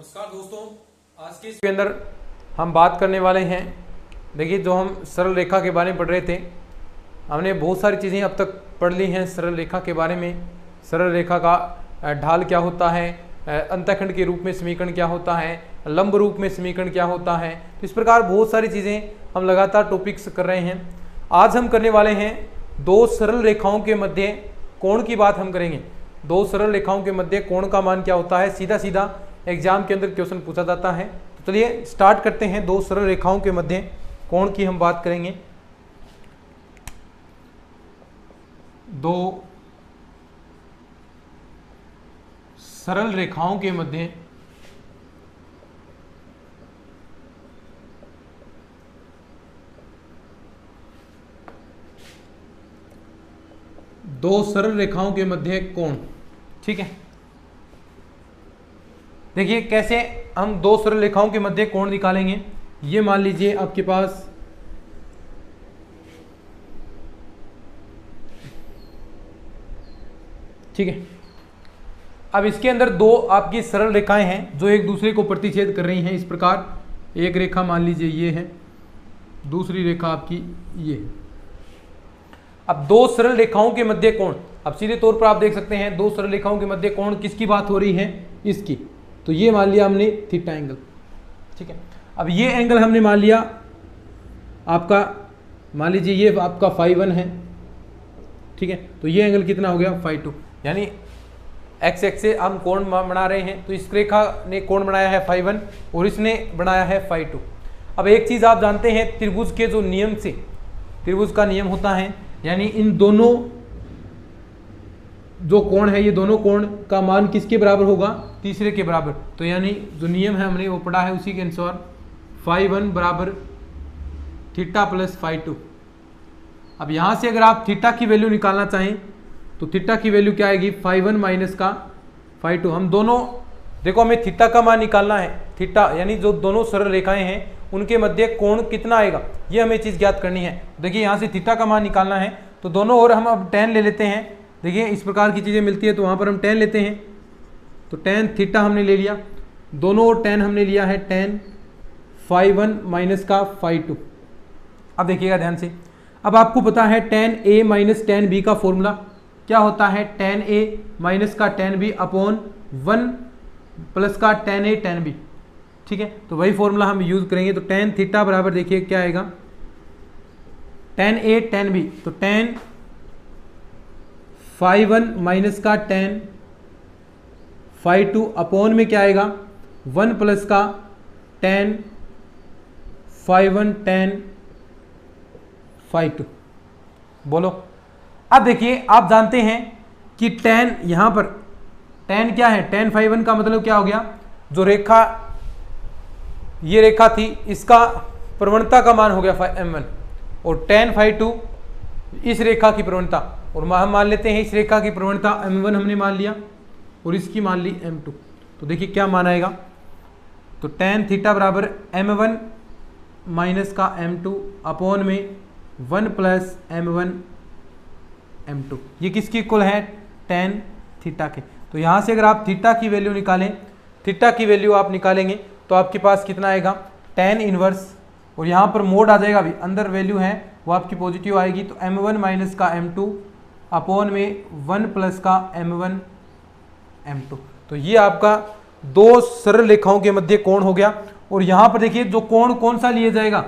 नमस्कार दोस्तों, आज के इसके अंदर हम बात करने वाले हैं। देखिए, जो हम सरल रेखा के बारे में पढ़ रहे थे, हमने बहुत सारी चीज़ें अब तक पढ़ ली हैं सरल रेखा के बारे में। सरल रेखा का ढाल क्या होता है, अंतःखंड के रूप में समीकरण क्या होता है, लंब रूप में समीकरण क्या होता है। तो इस प्रकार बहुत सारी चीज़ें हम लगातार टॉपिक्स कर रहे हैं। आज हम करने वाले हैं दो सरल रेखाओं के मध्य कोण की बात हम करेंगे। दो सरल रेखाओं के मध्य कोण का मान क्या होता है, सीधा सीधा एग्जाम के अंदर क्वेश्चन पूछा जाता है। तो चलिए स्टार्ट करते हैं। दो सरल रेखाओं के मध्य कोण की हम बात करेंगे। दो सरल रेखाओं के मध्य दो सरल रेखाओं के मध्य कोण। ठीक है, देखिए कैसे हम दो सरल रेखाओं के मध्य कोण निकालेंगे। ये मान लीजिए आपके पास ठीक है। अब इसके अंदर दो आपकी सरल रेखाएं हैं जो एक दूसरे को प्रतिच्छेद कर रही हैं। इस प्रकार एक रेखा मान लीजिए ये है, दूसरी रेखा आपकी ये है। अब दो सरल रेखाओं के मध्य कोण, अब सीधे तौर पर आप देख सकते हैं दो सरल रेखाओं के मध्य कोण किसकी बात हो रही है, इसकी। तो ये मान लिया हमने थीटा एंगल। ठीक है, अब ये एंगल हमने मान लिया आपका, मान लीजिए ये आपका φ1 है। ठीक है, तो ये एंगल कितना हो गया, φ2। यानी एक्स एक्स से हम कोण बना रहे हैं। तो इस रेखा ने कोण बनाया है φ1 और इसने बनाया है φ2। अब एक चीज आप जानते हैं, त्रिभुज के जो नियम से, त्रिभुज का नियम होता है, यानी इन दोनों जो कोण है, ये दोनों कोण का मान किसके बराबर होगा, तीसरे के बराबर। तो यानी जो नियम है हमने वो पढ़ा है, उसी के अनुसार φ1 बराबर थीटा प्लस φ2। अब यहाँ से अगर आप थीटा की वैल्यू निकालना चाहें तो थीटा की वैल्यू क्या आएगी, φ1 माइनस का φ2। हम दोनों देखो, हमें थीटा का मान निकालना है। थीटा यानी जो दोनों सरल रेखाएं हैं उनके मध्य कोण कितना आएगा, ये हमें चीज़ ज्ञात करनी है। देखिए यहाँ से थीटा का मान निकालना है तो दोनों ओर हम अब tan ले लेते हैं। देखिए इस प्रकार की चीज़ें मिलती है तो वहाँ पर हम tan लेते हैं। तो tan थीटा हमने ले लिया, दोनों ओर tan हमने लिया है tan φ1 माइनस का φ2। अब देखिएगा ध्यान से, अब आपको पता है tan a minus tan b का फॉर्मूला क्या होता है, tan a माइनस का tan b अपॉन 1 प्लस का tan a tan b। ठीक है, तो वही फॉर्मूला हम यूज करेंगे। तो tan थीटा बराबर देखिए क्या आएगा, tan a tan b। तो tan φ1 माइनस का tan φ2 अपॉन में क्या आएगा, 1 प्लस का tan φ1 tan φ2। बोलो। अब देखिए आप जानते हैं कि tan, यहां पर tan क्या है, tan φ1 का मतलब क्या हो गया, जो रेखा ये रेखा थी इसका प्रवणता का मान हो गया m1, और tan φ2 इस रेखा की प्रवणता, और हम मान लेते हैं इस रेखा की प्रवणता m1 हमने मान लिया और इसकी मान ली m2। तो देखिए क्या मान आएगा, तो tan थीटा बराबर m1 माइनस का m2 अपॉन में 1 प्लस m1 m2। ये किसकी इक्वल है, tan थीटा के। तो यहाँ से अगर आप थीटा की वैल्यू निकालें, थीटा की वैल्यू आप निकालेंगे तो आपके पास कितना आएगा, tan इनवर्स, और यहाँ पर मोड आ जाएगा, भी अंदर वैल्यू है वो आपकी पॉजिटिव आएगी। तो m1 माइनस का m2 अपॉन में 1 प्लस का m1 m2। तो ये आपका दो सरल रेखाओं के मध्य कोण हो गया। और यहाँ पर देखिए जो कोण कौन सा लिया जाएगा,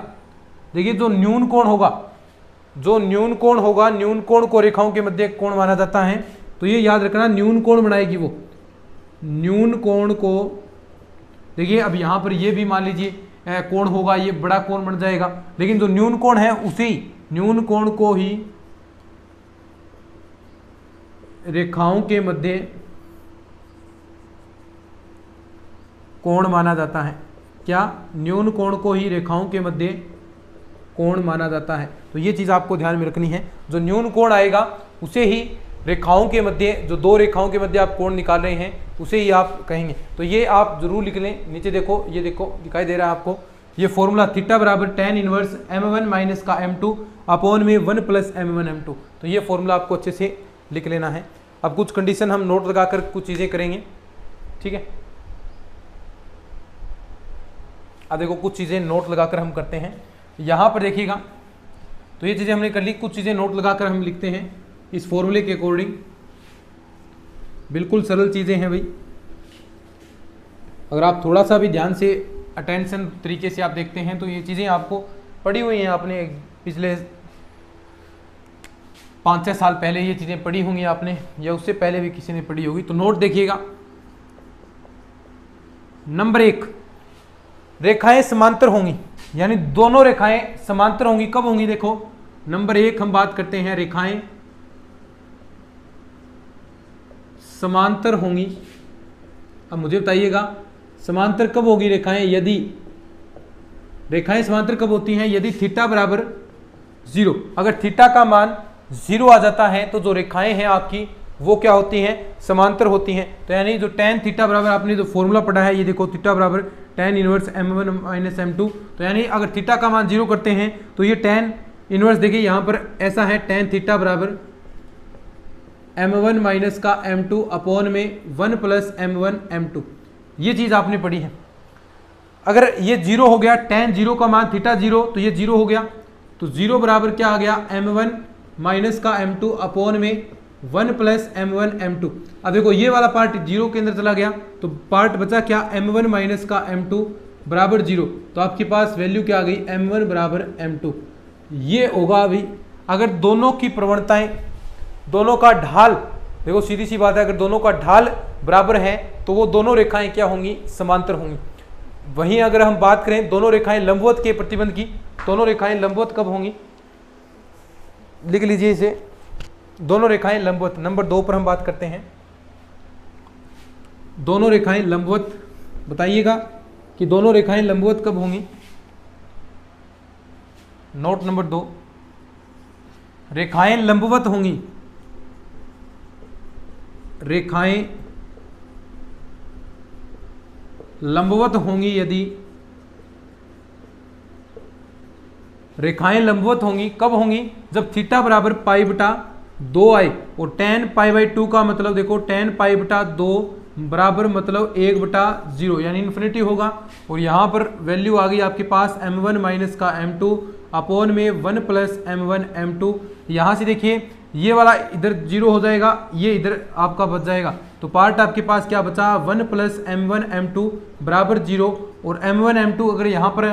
देखिए जो न्यून कोण होगा, जो न्यून कोण होगा, न्यून कोण को रेखाओं के मध्य कोण माना जाता है। तो ये याद रखना, न्यून कोण बनाएगी वो, न्यून कोण को। देखिए अब यहाँ पर ये भी मान लीजिए कोण होगा, ये बड़ा कोण बन जाएगा, लेकिन जो न्यून कोण है उसी न्यून कोण को ही रेखाओं के मध्य कोण माना जाता है। क्या, न्यून कोण को ही रेखाओं के मध्य कोण माना जाता है। तो ये चीज़ आपको ध्यान में रखनी है, जो न्यून कोण आएगा उसे ही रेखाओं के मध्य, जो दो रेखाओं के मध्य आप कोण निकाल रहे हैं उसे ही आप कहेंगे। तो ये आप जरूर लिख लें। नीचे देखो, ये देखो दिखाई दे रहा है आपको, ये फॉर्मूला थीटा बराबर tan इनवर्स m1 माइनस का m2 अपॉन में 1 प्लस m1 m2। तो ये फॉर्मूला आपको अच्छे से लिख लेना है। अब कुछ कंडीशन हम नोट लगाकर कुछ चीज़ें करेंगे, ठीक है। अब देखो कुछ चीज़ें नोट लगाकर हम करते हैं। यहाँ पर देखिएगा, तो ये चीज़ें हमने कर ली, कुछ चीज़ें नोट लगाकर हम लिखते हैं इस फॉर्मूले के अकॉर्डिंग। बिल्कुल सरल चीज़ें हैं भाई, अगर आप थोड़ा सा भी ध्यान से अटेंशन तरीके से आप देखते हैं तो ये चीज़ें आपको पढ़ी हुई हैं, आपने पिछले 5-6 साल पहले ये चीज़ें पढ़ी होंगी आपने, या उससे पहले भी किसी ने पढ़ी होगी। तो नोट देखिएगा। नंबर 1, रेखाएं समांतर होंगी, यानी दोनों रेखाएं समांतर होंगी। कब होंगी? देखो नंबर 1 हम बात करते हैं, रेखाएं समांतर होंगी। अब मुझे बताइएगा समांतर कब होगी रेखाएं? यदि रेखाएं समांतर कब होती हैं? यदि थीटा बराबर 0। अगर थीटा का मान 0 आ जाता है तो जो रेखाएं हैं आपकी वो क्या होती हैं? समांतर होती हैं। तो यानी जो tan थीटा बराबर, आपने जो फॉर्मूला पढ़ा है, ये देखो थीटा बराबर tan inverse m1 minus m2। तो यानी अगर थीटा का मान 0 करते हैं तो ये tan इनवर्स, देखिए यहाँ पर ऐसा है, tan थीटा बराबर m1 माइनस का m2 अपॉन में 1 प्लस m1 m2। ये चीज़ आपने पढ़ी है। अगर ये 0 हो गया, tan 0 का मान थीटा 0, तो ये 0 हो गया, तो 0 बराबर क्या आ गया? m1 माइनस का m2 अपॉन में 1 प्लस m1 m2। अब देखो ये वाला पार्ट 0 के अंदर चला गया, तो पार्ट बचा क्या? m1 माइनस का m2 बराबर 0। तो आपके पास वैल्यू क्या आ गई? m1 बराबर m2। ये होगा अभी, अगर दोनों की प्रवणताएं, दोनों का ढाल, देखो सीधी सी बात है, अगर दोनों का ढाल बराबर है तो वो दोनों रेखाएं क्या होंगी? समांतर होंगी। वहीं अगर हम बात करें दोनों रेखाएं लंबवत के प्रतिबंध की, दोनों रेखाएं लंबवत कब होंगी? लिख लीजिए इसे, दोनों रेखाएं लंबवत। नंबर 2 पर हम बात करते हैं, दोनों रेखाएं लंबवत। बताइएगा कि दोनों रेखाएं लंबवत कब होंगी? नोट नंबर 2, रेखाएं लंबवत होंगी, रेखाएं लंबवत होंगी यदि, रेखाएं लंबवत होंगी कब होंगी? जब थीटा बराबर पाई बटा 2 आए, और tan पाई बाई 2 का मतलब देखो tan पाई बटा 2 बराबर मतलब 1/0, यानी इन्फिनिटी होगा। और यहाँ पर वैल्यू आ गई आपके पास m1 माइनस का m2 अपॉन में 1 प्लस m1 m2। यहाँ से देखिए ये वाला इधर 0 हो जाएगा, ये इधर आपका बच जाएगा, तो पार्ट आपके पास क्या बचा? 1 प्लस m1 m2 बराबर 0। और m1 m2 अगर यहाँ पर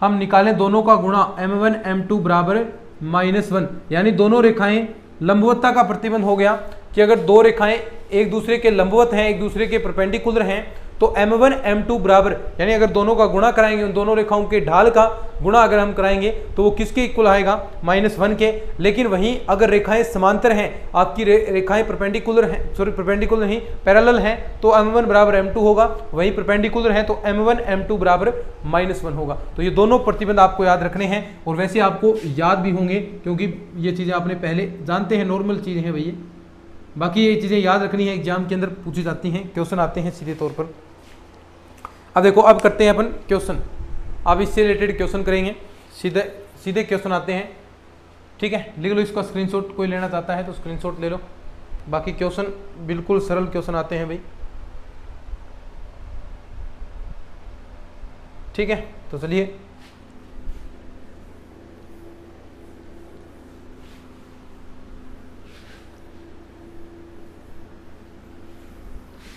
हम निकालें दोनों का गुणा, m1 m2 बराबर -1, यानी दोनों रेखाएं लंबवतता का प्रतिबंध हो गया कि अगर दो रेखाएं एक दूसरे के लंबवत हैं, एक दूसरे के परपेंडिकुलर हैं, तो m1 m2 बराबर, यानी अगर दोनों का गुणा कराएंगे, उन दोनों रेखाओं के ढाल का गुणा अगर हम कराएंगे तो वो किसके इक्वल आएगा? -1 के। लेकिन वहीं अगर रेखाएं समांतर हैं, आपकी रेखाएं परपेंडिकुलर हैं, सॉरी परपेंडिकुलर नहीं पैरेलल हैं, तो m1 बराबर m2 होगा। वहीं परपेंडिकुलर हैं तो m1 m2 बराबर -1 होगा। तो ये दोनों प्रतिबंध आपको याद रखने हैं, और वैसे आपको याद भी होंगे क्योंकि ये चीज़ें आपने पहले जानते हैं, नॉर्मल चीज़ें हैं भैया। बाकी ये चीज़ें याद रखनी है, एग्जाम के अंदर पूछी जाती हैं, क्वेश्चन आते हैं सीधे तौर पर। अब देखो, अब करते हैं अपन क्वेश्चन। अब इससे रिलेटेड क्वेश्चन करेंगे, सीधे सीधे क्वेश्चन आते हैं, ठीक है। लिख लो इसका स्क्रीनशॉट, कोई लेना चाहता है तो स्क्रीनशॉट ले लो। बाकी क्वेश्चन बिल्कुल सरल क्वेश्चन आते हैं भाई, ठीक है। तो चलिए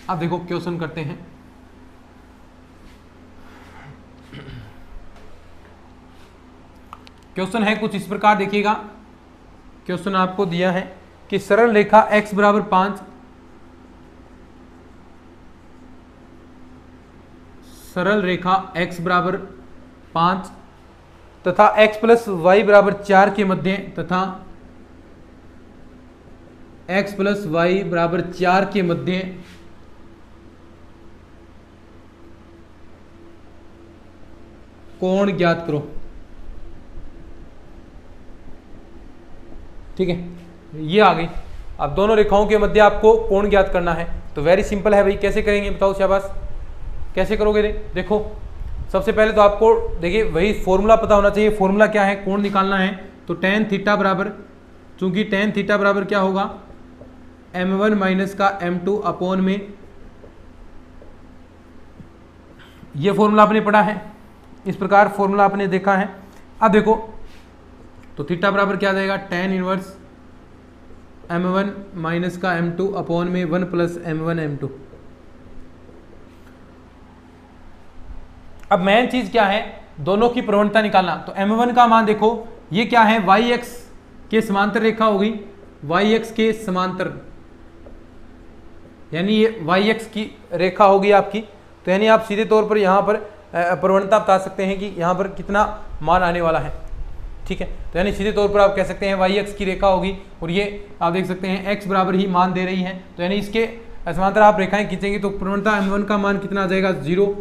अब देखो क्वेश्चन करते हैं। क्वेश्चन है कुछ इस प्रकार, देखिएगा। क्वेश्चन आपको दिया है कि सरल रेखा x बराबर 5, सरल रेखा x बराबर 5 तथा x प्लस वाई बराबर 4 के मध्य, तथा x प्लस वाई बराबर 4 के मध्य कोण ज्ञात करो, ठीक है। ये आ गई। अब दोनों रेखाओं के मध्य आपको कोण ज्ञात करना है, तो वेरी सिंपल है भाई। कैसे करेंगे बताओ शाबाश, कैसे करोगे? देखो सबसे पहले तो आपको देखिए वही फॉर्मूला पता होना चाहिए। फॉर्मूला क्या है? कोण निकालना है, तो tan थीटा बराबर, चूंकि tan थीटा बराबर क्या होगा? m1 माइनस का m2 अपॉन में, ये फॉर्मूला आपने पढ़ा है, इस प्रकार फॉर्मूला आपने देखा है। अब देखो तो थीटा बराबर क्या आ जाएगा, tan इनवर्स m1 माइनस का m2 अपॉन में 1 प्लस m1 m2। अब मेन चीज क्या है, दोनों की प्रवणता निकालना। तो m1 का मान देखो, ये क्या है, yx के समांतर रेखा होगी, yx के समांतर, यानी ये yx की रेखा होगी आपकी। तो यानी आप सीधे तौर पर यहाँ पर प्रवणता बता सकते हैं कि यहाँ पर कितना मान आने वाला है, ठीक है। तो यानी सीधे तौर पर आप कह सकते हैं yx की रेखा होगी और ये आप देख सकते हैं x बराबर ही मान दे रही है। तो यानी इसके समांतर आप रेखाएं खींचेंगे तो प्रवणता m1 का मान कितना आ जाएगा, 0।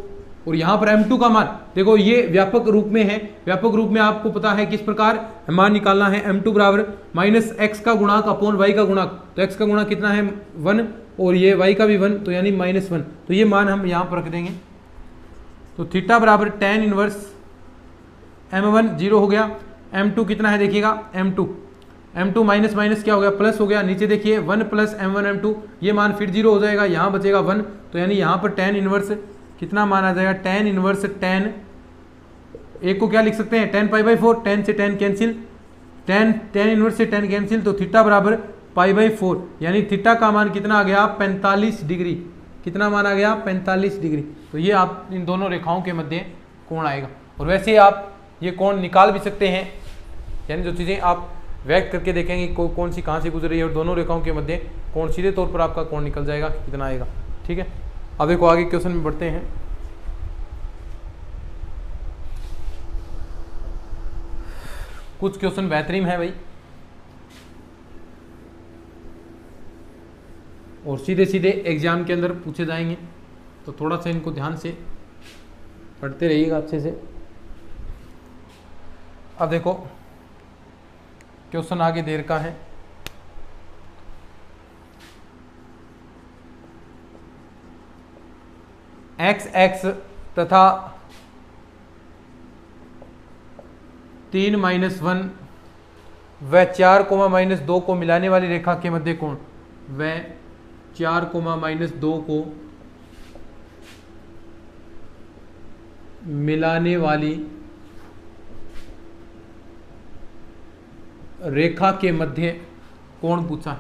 और यहाँ पर m2 का मान देखो, ये व्यापक रूप में है, व्यापक रूप में आपको पता है किस प्रकार मान निकालना है। m2 बराबर माइनस एक्स का गुणांक अपॉन y का गुणांक। तो x का गुणांक कितना है, 1, और ये y का भी 1, तो यानी -1। तो ये मान हम यहाँ पर रख देंगे। तो थीटा बराबर tan इनवर्स m1 0 हो गया, m2 कितना है देखिएगा, m2 माइनस माइनस क्या हो गया, प्लस हो गया। नीचे देखिए 1 प्लस m1 m2, ये मान फिर 0 हो जाएगा, यहाँ बचेगा 1। तो यानी यहाँ पर tan इनवर्स कितना मान आ जाएगा, tan इनवर्स tan, एक को क्या लिख सकते हैं, tan π/4, tan से tan कैंसिल, tan इनवर्स से tan कैंसिल। तो थीटा बराबर π/4, यानी थीटा का मान कितना आ गया, 45 डिग्री। कितना मान आ गया, 45 डिग्री। तो ये आप इन दोनों रेखाओं के मध्य कोण आएगा। और वैसे आप ये कोण निकाल भी सकते हैं, यानी जो चीज़ें आप व्यक्त करके देखेंगे कौन सी कहाँ से गुजर रही है, और दोनों रेखाओं के मध्य कोण सीधे तौर पर आपका कोण निकल जाएगा कितना आएगा, ठीक है। अब देखो आगे क्वेश्चन में बढ़ते हैं। कुछ क्वेश्चन बेहतरीन है भाई, और सीधे सीधे एग्जाम के अंदर पूछे जाएंगे, तो थोड़ा सा इनको ध्यान से पढ़ते रहिएगा अच्छे से। अब देखो क्वेश्चन आगे देर का है। x तथा 3 - 1 व 4 -2 को मिलाने वाली रेखा के मध्य कोण, व 4 -2 को मिलाने वाली रेखा के मध्य कोण पूछा है,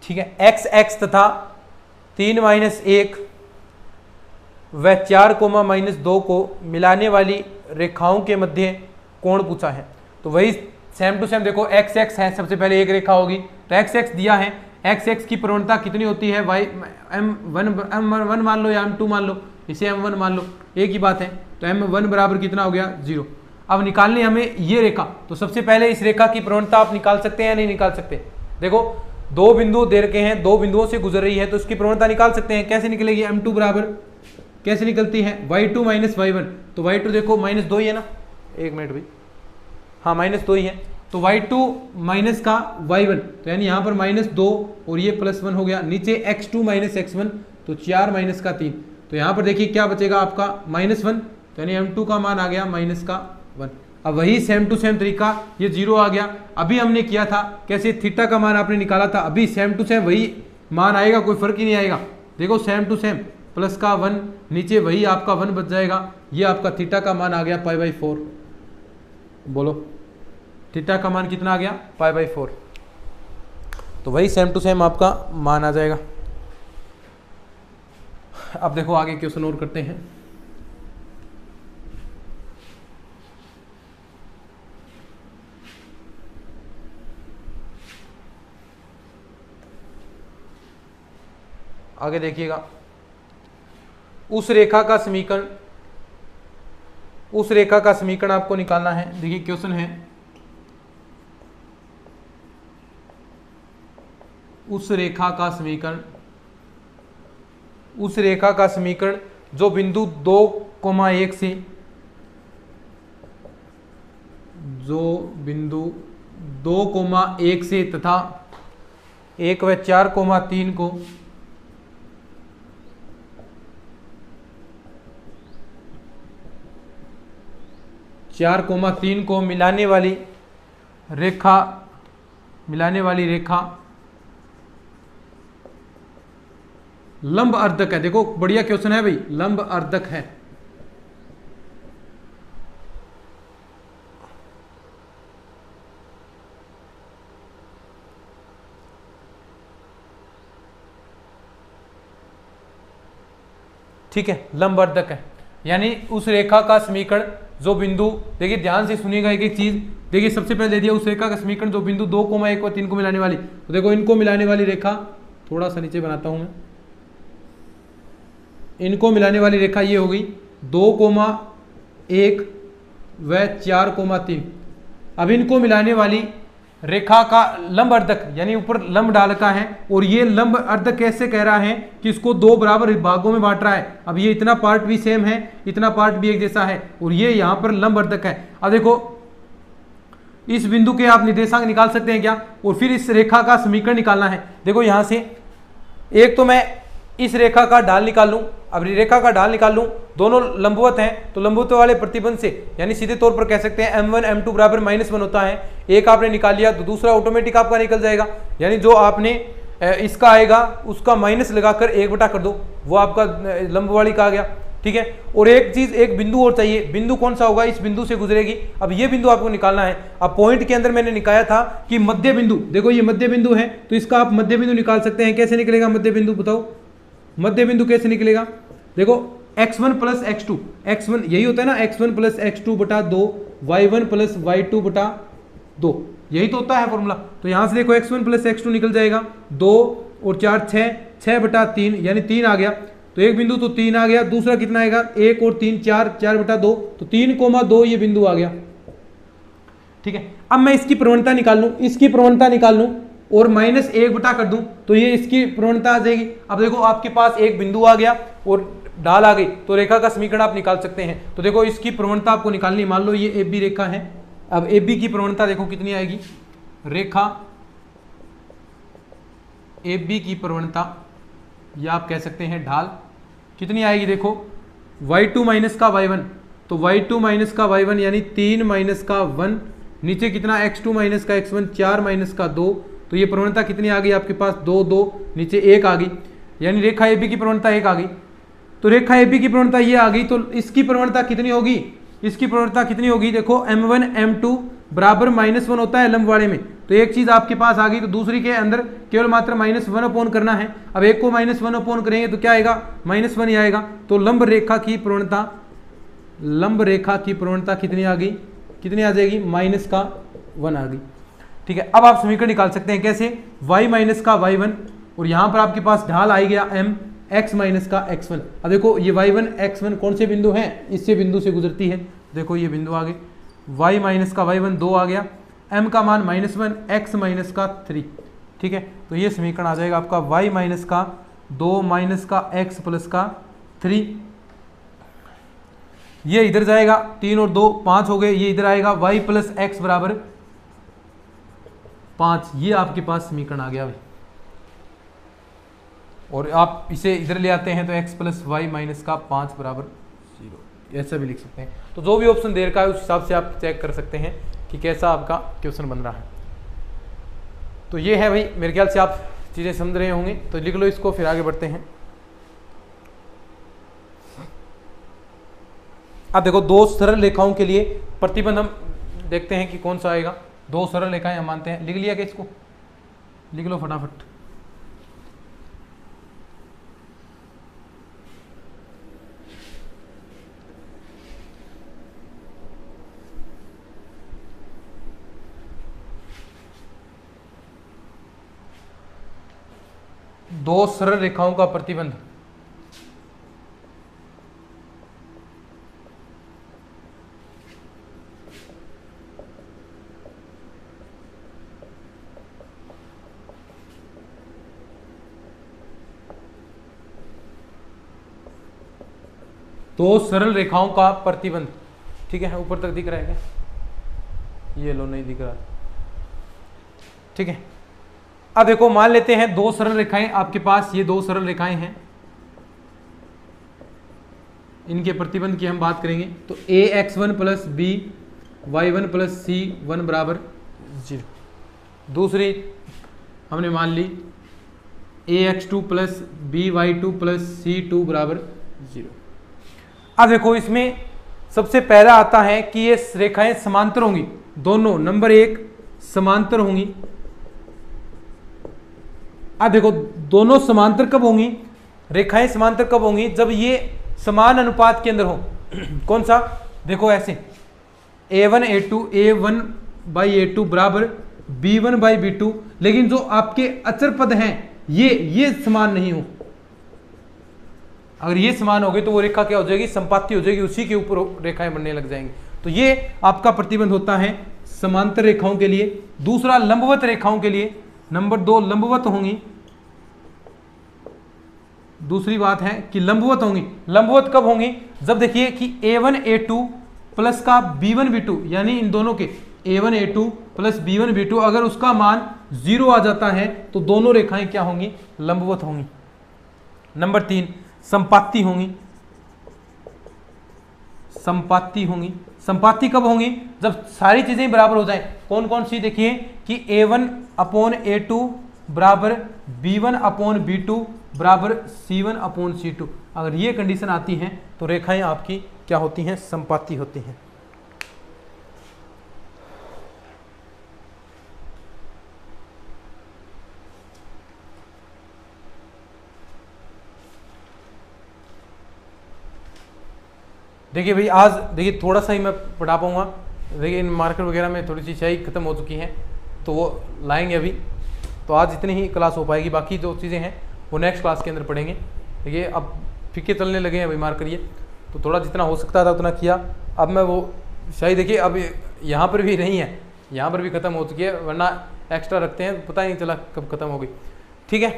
ठीक है। x तथा 3 - 1 व 4 -2 को मिलाने वाली रेखाओं के मध्य कोण पूछा है। तो वही सेम टू सेम देखो, x है, सबसे पहले एक रेखा होगी, तो x दिया है, x की प्रवणता कितनी होती है, y m1 मान लो या m2 मान लो, इसे m1 मान लो, एक ही बात है। तो m1 बराबर कितना हो गया, 0। अब निकालनी हमें ये रेखा, तो सबसे पहले इस रेखा की प्रवणता आप निकाल सकते हैं या नहीं निकाल सकते। देखो दो बिंदु दे रखे हैं, दो बिंदुओं से गुजर रही है, तो उसकी प्रवणता निकाल सकते हैं। कैसे निकलेगी, m2 बराबर कैसे निकलती है, y2 - y1। तो y2 देखो -2 ही है ना, एक मिनट भाई, हाँ -2 ही है। तो y2 माइनस का y1, तो यानी यहाँ पर -2 और ये +1 हो गया। नीचे x2 - x1, तो 4 - का 3। तो यहाँ पर देखिए क्या बचेगा आपका, -1। तो यानी m2 का मान आ गया -1। अब वही सेम टू सेम तरीका, ये 0 आ गया। अभी हमने किया था कैसे, थीटा का मान आपने निकाला था, अभी सेम टू सेम वही मान आएगा, कोई फर्क ही नहीं आएगा। देखो सेम टू सेम, प्लस का 1, नीचे वही आपका 1 बच जाएगा। ये आपका थीटा का मान आ गया π/4। बोलो थीटा का मान कितना आ गया, π/4। तो वही सेम टू सेम आपका मान आ जाएगा। अब देखो आगे क्वेश्चन और करते हैं। आगे देखिएगा, उस रेखा का समीकरण आपको निकालना है। देखिए क्वेश्चन है, उस रेखा का समीकरण जो बिंदु 2,1 से, जो बिंदु 2,1 से तथा 1 व 4,3 को मिलाने वाली रेखा लंब अर्धक है। देखो बढ़िया क्वेश्चन है भाई, लंब अर्धक है। ठीक है, लंब अर्धक है, यानी उस रेखा का समीकरण जो बिंदु, देखिए ध्यान से सुनिएगा एक एक चीज। देखिए सबसे पहले दे दिया उस रेखा का समीकरण जो बिंदु 2,1 और 3 को मिलाने वाली, तो देखो इनको मिलाने वाली रेखा, थोड़ा सा नीचे बनाता हूं मैं, इनको मिलाने वाली रेखा ये होगी 2,1 व 4,3। अब इनको मिलाने वाली रेखा का लंब अर्धक, यानी ऊपर लंब डाल रखा है, और ये लंब अर्धक कैसे कह रहा है कि इसको दो बराबर भागों में बांट रहा है। अब ये इतना पार्ट भी सेम है, इतना पार्ट भी एक जैसा है, और ये यहां पर लंब अर्धक है। अब देखो इस बिंदु के आप निर्देशांक निकाल सकते हैं क्या, और फिर इस रेखा का समीकरण निकालना है। देखो यहां से एक तो मैं इस रेखा का ढाल निकाल लूं, अब रेखा का ढाल निकाल लूं, दोनों लंबवत हैं, तो लंबवत वाले प्रतिबंध से यानी सीधे तौर पर कह सकते हैं m1 m2 बराबर -1 होता है। एक आपने निकाल लिया तो दूसरा ऑटोमेटिक आपका निकल जाएगा, यानी जो आपने इसका आएगा उसका माइनस लगाकर 1 बटा कर दो, वो आपका लंब वाली का आ गया। ठीक है, और एक चीज, एक बिंदु और चाहिए, बिंदु कौन सा होगा, इस बिंदु से गुजरेगी। अब ये बिंदु आपको निकालना है। अब पॉइंट के अंदर मैंने निकाला था कि मध्य बिंदु, देखो ये मध्य बिंदु है, तो इसका आप मध्य बिंदु निकाल सकते हैं। कैसे निकलेगा मध्य बिंदु, बताओ मध्य बिंदु कैसे निकलेगा। देखो x1 प्लस x2, x1 यही होता है ना, x1 प्लस x2 बटा 2, y1 प्लस y2 बटा 2, यही तो होता है फॉर्मूला। तो यहां से देखो x1 प्लस x2 निकल जाएगा, 2 और 4 6 बटा 3, यानी 3 आ गया। तो एक बिंदु तो 3 आ गया, दूसरा कितना आएगा 1 और 3 4 बटा 2, तो 3,2 ये बिंदु आ गया। ठीक है, अब मैं इसकी प्रवणता निकाल लूं, इसकी प्रवणता निकाल लूं और -1 बटा कर दूं, तो ये इसकी प्रवणता आ जाएगी। अब देखो आपके पास एक बिंदु आ गया और ढाल आ गई, तो रेखा का समीकरण आप निकाल सकते हैं। तो देखो इसकी प्रवणता आपको निकालनी, मान लो ये AB रेखा है। अब AB की प्रवणता देखो कितनी आएगी, रेखा AB की प्रवणता, या आप कह सकते हैं ढाल कितनी आएगी, देखो y2 माइनस का y1, तो y2 माइनस का y1 यानी 3 माइनस का 1, नीचे कितना x2 माइनस का x1, 4 माइनस का 2, तो ये प्रवणता कितनी आ गई आपके पास 2 2, नीचे 1 आ गई, यानी रेखा AB की प्रवणता 1 आ गई। तो रेखा AB की प्रवणता ये आ गई, तो इसकी प्रवणता कितनी होगी, इसकी प्रवणता कितनी होगी, देखो m1 m2 बराबर -1 होता है लंब वाले में। तो एक चीज आपके पास आ गई, तो दूसरी के अंदर केवल मात्र -1 अपोन करना है। अब एक को -1 अपोन करेंगे तो क्या आएगा, -1 ही आएगा। तो लंब रेखा की प्रवणता, लंब रेखा की प्रवणता कितनी आ गई, कितनी आ जाएगी, -1 आ गई। ठीक है, अब आप समीकरण निकाल सकते हैं कैसे, y माइनस का y1, और यहां पर आपके पास ढाल आई गया m x माइनस का x1। अब देखो ये y1 x1 कौन से बिंदु हैं, इससे बिंदु से गुजरती है। देखो ये बिंदु आ गए, y माइनस का y1 2 आ गया, m का मान -1, x माइनस का 3। ठीक है, तो ये समीकरण आ जाएगा आपका y माइनस का 2 माइनस का x प्लस का 3, ये इधर जाएगा, 3 और 2 5 हो गए, ये इधर आएगा y प्लस x बराबर 5। ये आपके पास समीकरण आ गया भाई, और आप इसे इधर ले आते हैं तो x प्लस वाई माइनस का 5 बराबर 0, ऐसा भी लिख सकते हैं। तो जो भी ऑप्शन दे रखा है उस हिसाब से आप चेक कर सकते हैं कि कैसा आपका क्वेश्चन बन रहा है। तो ये है भाई, मेरे ख्याल से आप चीज़ें समझ रहे होंगे, तो लिख लो इसको, फिर आगे बढ़ते हैं। अब देखो दो सरल रेखाओं के लिए प्रतिबंध हम देखते हैं कि कौन सा आएगा। दो सरल रेखाएं हम मानते हैं, लिख लिया क्या, इसको लिख लो फटाफट। दो सरल रेखाओं का प्रतिबंध, दो सरल रेखाओं का प्रतिबंध। ठीक है, ऊपर तक दिख रहा है क्या, ये लो नहीं दिख रहा। ठीक है, अब देखो मान लेते हैं दो सरल रेखाएं आपके पास, ये दो सरल रेखाएं हैं, इनके प्रतिबंध की हम बात करेंगे। तो ax1 plus B y1 plus c1 बराबर 0। दूसरी हमने मान ली ax2 plus by2 plus c2 बराबर 0। अब देखो इसमें सबसे पहला आता है कि ये रेखाएं समांतर होंगी, दोनों नंबर 1 समांतर होंगी। अब देखो दोनों समांतर कब होंगी, रेखाएं समांतर कब होंगी, जब ये समान अनुपात के अंदर हो। कौन सा, देखो ऐसे a1 by a2 बराबर b1 by b2, लेकिन जो आपके अचर पद हैं ये समान नहीं हो। अगर ये समान हो गए तो वो रेखा क्या हो जाएगी, संपाती हो जाएगी, उसी के ऊपर रेखाएं बनने लग जाएंगी। तो ये आपका प्रतिबंध होता है समांतर रेखाओं के लिए। दूसरा लंबवत रेखाओं के लिए, नंबर 2 लंबवत होंगी। दूसरी बात है कि लंबवत होंगी। लंबवत कब होंगी, जब देखिए कि a1 a2 प्लस का b1 b2, यानी इन दोनों के a1 a2 plus b1 b2 अगर उसका मान 0 आ जाता है तो दोनों रेखाएं क्या होंगी, लंबवत होंगी। नंबर 3 संपाती होंगी। संपाती होंगी, संपाती कब होंगी, जब सारी चीजें बराबर हो जाएं। कौन कौन सी, देखिए कि a1 अपॉन a2 बराबर b1 अपॉन b2 बराबर c1 अपॉन c2। अगर ये कंडीशन आती है तो रेखाएं आपकी क्या होती हैं, संपाती होती हैं। देखिए भाई आज देखिए थोड़ा सा ही मैं पढ़ा पाऊंगा। देखिए इन मार्कर वगैरह में थोड़ी सी स्याही खत्म हो चुकी हैं तो वो लाएंगे अभी, तो आज इतनी ही क्लास हो पाएगी। बाकी जो चीज़ें हैं वो नेक्स्ट क्लास के अंदर पढ़ेंगे। देखिए अब फीके चलने लगे हैं भाई मार्कर, ये तो थोड़ा जितना हो सकता था उतना किया। अब मैं वो स्याही देखिए अब यहाँ पर भी नहीं है, यहाँ पर भी ख़त्म हो चुकी है, वरना एक्स्ट्रा रखते हैं, पता ही नहीं चला कब ख़त्म हो गई। ठीक है,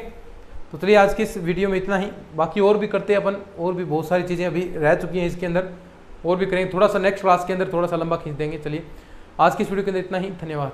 तो चलिए आज की इस वीडियो में इतना ही। बाकी और भी करते हैं अपन, और भी बहुत सारी चीज़ें अभी रह चुकी हैं इसके अंदर, और भी करेंगे। थोड़ा सा नेक्स्ट क्लास के अंदर थोड़ा सा लंबा खींच देंगे। चलिए आज की इस वीडियो के अंदर इतना ही, धन्यवाद।